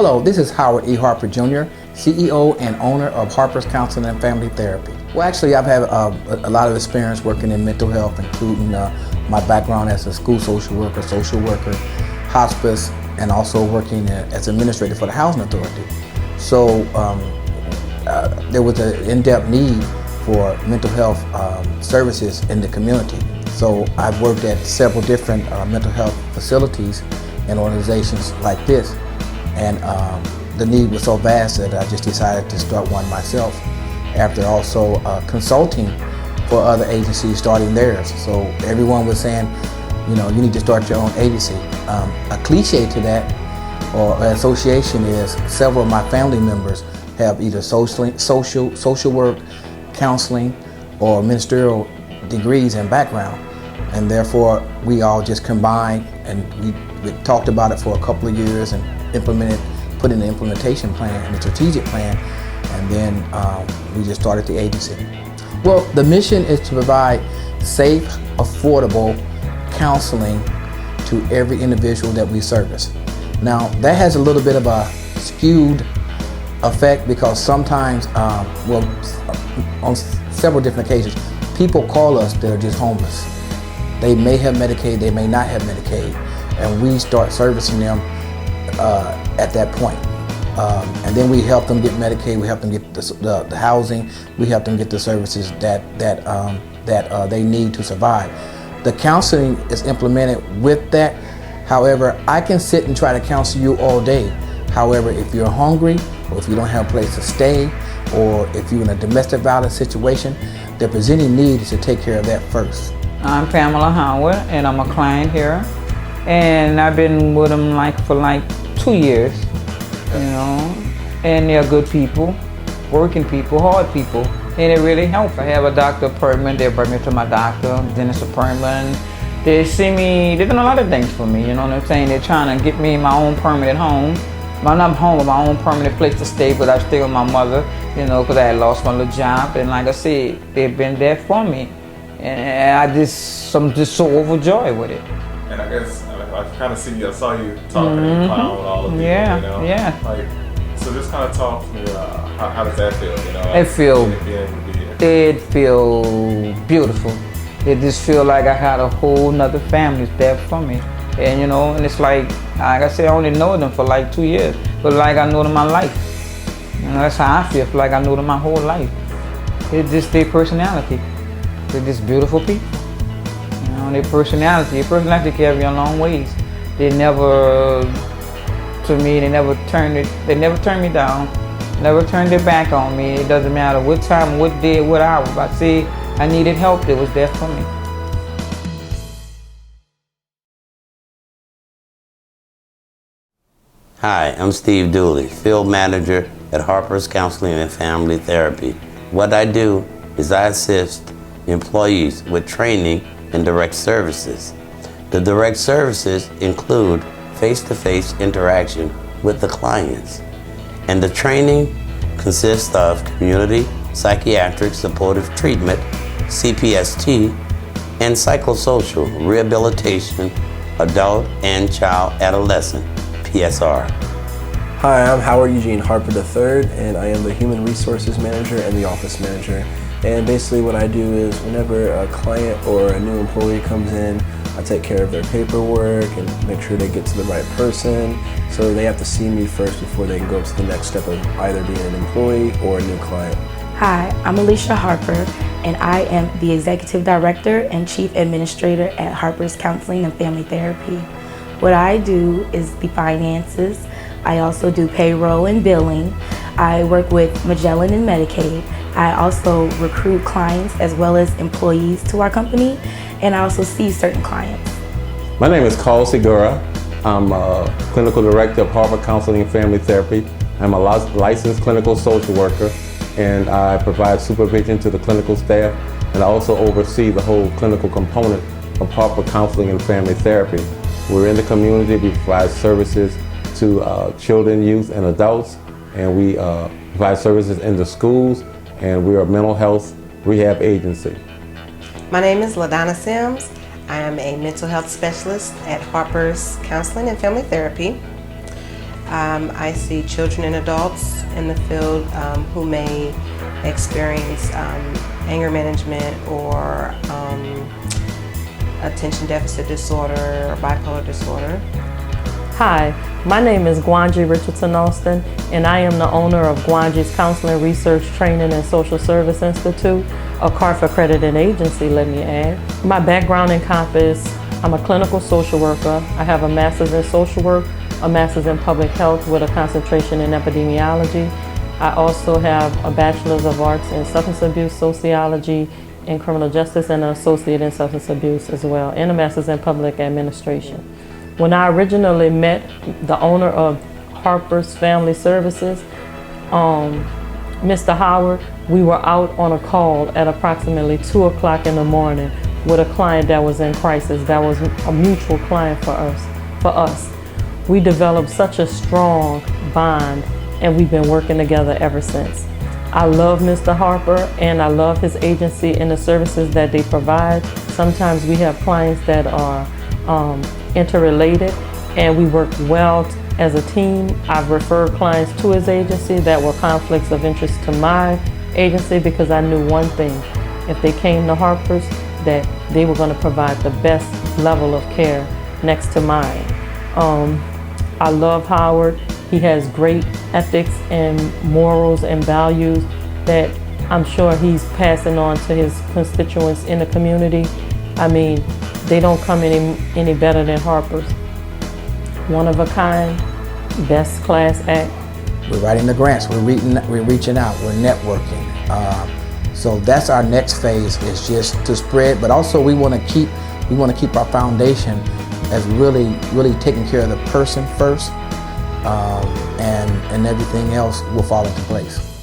Hello, this is Howard E. Harper Jr., CEO and owner of Harper's Counseling and Family Therapy. Well, actually, I've had a lot of experience working in mental health, including my background as a school social worker, hospice, and also working as administrator for the Housing Authority. So there was an in-depth need for mental health services in the community. So I've worked at several different mental health facilities and organizations like this. And the need was so vast that I just decided to start one myself after also consulting for other agencies starting theirs. So everyone was saying, you know, you need to start your own agency. A cliche to that, or association, is several of my family members have either social work, counseling, or ministerial degrees and background. And therefore, we all just combined and we talked about it for a couple of years and put in the implementation plan and the strategic plan, and then we just started the agency. Well, the mission is to provide safe, affordable counseling to every individual that we service. Now, that has a little bit of a skewed effect because sometimes, on several different occasions, people call us that are just homeless. They may have Medicaid, they may not have Medicaid, and we start servicing them at that point. And then we help them get Medicaid, we help them get the housing, we help them get the services that they need to survive. The counseling is implemented with that. However, I can sit and try to counsel you all day. However, if you're hungry, or if you don't have a place to stay, or if you're in a domestic violence situation, the presenting need is to take care of that first. I'm Pamela Howard, and I'm a client here. And I've been with them for 2 years, you know. And they're good people, working people, hard people, and it really helps. I have a doctor appointment. They bring me to my doctor, dentist appointment. They see me. They're doing a lot of things for me. You know what I'm saying? They're trying to get me my own permanent home. Well, not home, but my own permanent place to stay. But I stay with my mother, you know, because I had lost my little job. And like I said, they've been there for me, and I'm just so overjoyed with it. And I guess I kind of I saw you talking and clown with all the people, yeah, you know? Yeah. So just kind of talk to me, how does that feel, you know? It feels beautiful. It just feel like I had a whole nother family there for me. And you know, and it's like I said, I only know them for 2 years, but I know them my life. You know, that's how I feel like I know them my whole life. It's just their personality. They're just beautiful people. You know, their personality carry a long ways. They never turned me down, never turned their back on me. It doesn't matter what time, what day, what hour. If I say I needed help, they was there for me. Hi, I'm Steve Dooley, Field Manager at Harper's Counseling and Family Therapy. What I do is I assist employees with training and direct services. The direct services include face-to-face interaction with the clients. And the training consists of community psychiatric supportive treatment, CPST, and psychosocial rehabilitation, adult and child adolescent, PSR. Hi, I'm Howard Eugene Harper III, and I am the Human Resources Manager and the Office Manager. And basically what I do is whenever a client or a new employee comes in, I take care of their paperwork and make sure they get to the right person. So they have to see me first before they can go to the next step of either being an employee or a new client. Hi, I'm Alicia Harper, and I am the Executive Director and Chief Administrator at Harper's Counseling and Family Therapy. What I do is the finances. I also do payroll and billing. I work with Magellan and Medicaid. I also recruit clients as well as employees to our company, and I also see certain clients. My name is Carl Segura. I'm a Clinical Director of Harper Counseling and Family Therapy. I'm a licensed clinical social worker, and I provide supervision to the clinical staff, and I also oversee the whole clinical component of Harper Counseling and Family Therapy. We're in the community. We provide services to children, youth, and adults, and we provide services in the schools, and we're a mental health rehab agency. My name is LaDonna Sims. I am a mental health specialist at Harper's Counseling and Family Therapy. I see children and adults in the field who may experience anger management or attention deficit disorder or bipolar disorder. Hi, my name is Gwanji Richardson Alston, and I am the owner of Gwanji's Counseling Research Training and Social Service Institute, a CARF accredited agency, let me add. My background encompasses, I'm a clinical social worker. I have a master's in social work, a master's in public health with a concentration in epidemiology. I also have a bachelor's of arts in substance abuse sociology and criminal justice and an associate in substance abuse as well, and a master's in public administration. When I originally met the owner of Harper's Family Services, Mr. Howard, we were out on a call at approximately 2 o'clock in the morning with a client that was in crisis. That was a mutual client for us. We developed such a strong bond, and we've been working together ever since. I love Mr. Harper, and I love his agency and the services that they provide. Sometimes we have clients that are interrelated, and we work well as a team. I've referred clients to his agency that were conflicts of interest to my agency because I knew one thing: if they came to Harper's, that they were going to provide the best level of care next to mine. I love Howard. He has great ethics and morals and values that I'm sure he's passing on to his constituents in the community. I mean, they don't come any better than Harper's. One of a kind, best class act. We're writing the grants, we're reaching out, we're networking. So that's our next phase, is just to spread, but also we want to keep our foundation as really taking care of the person first, and everything else will fall into place.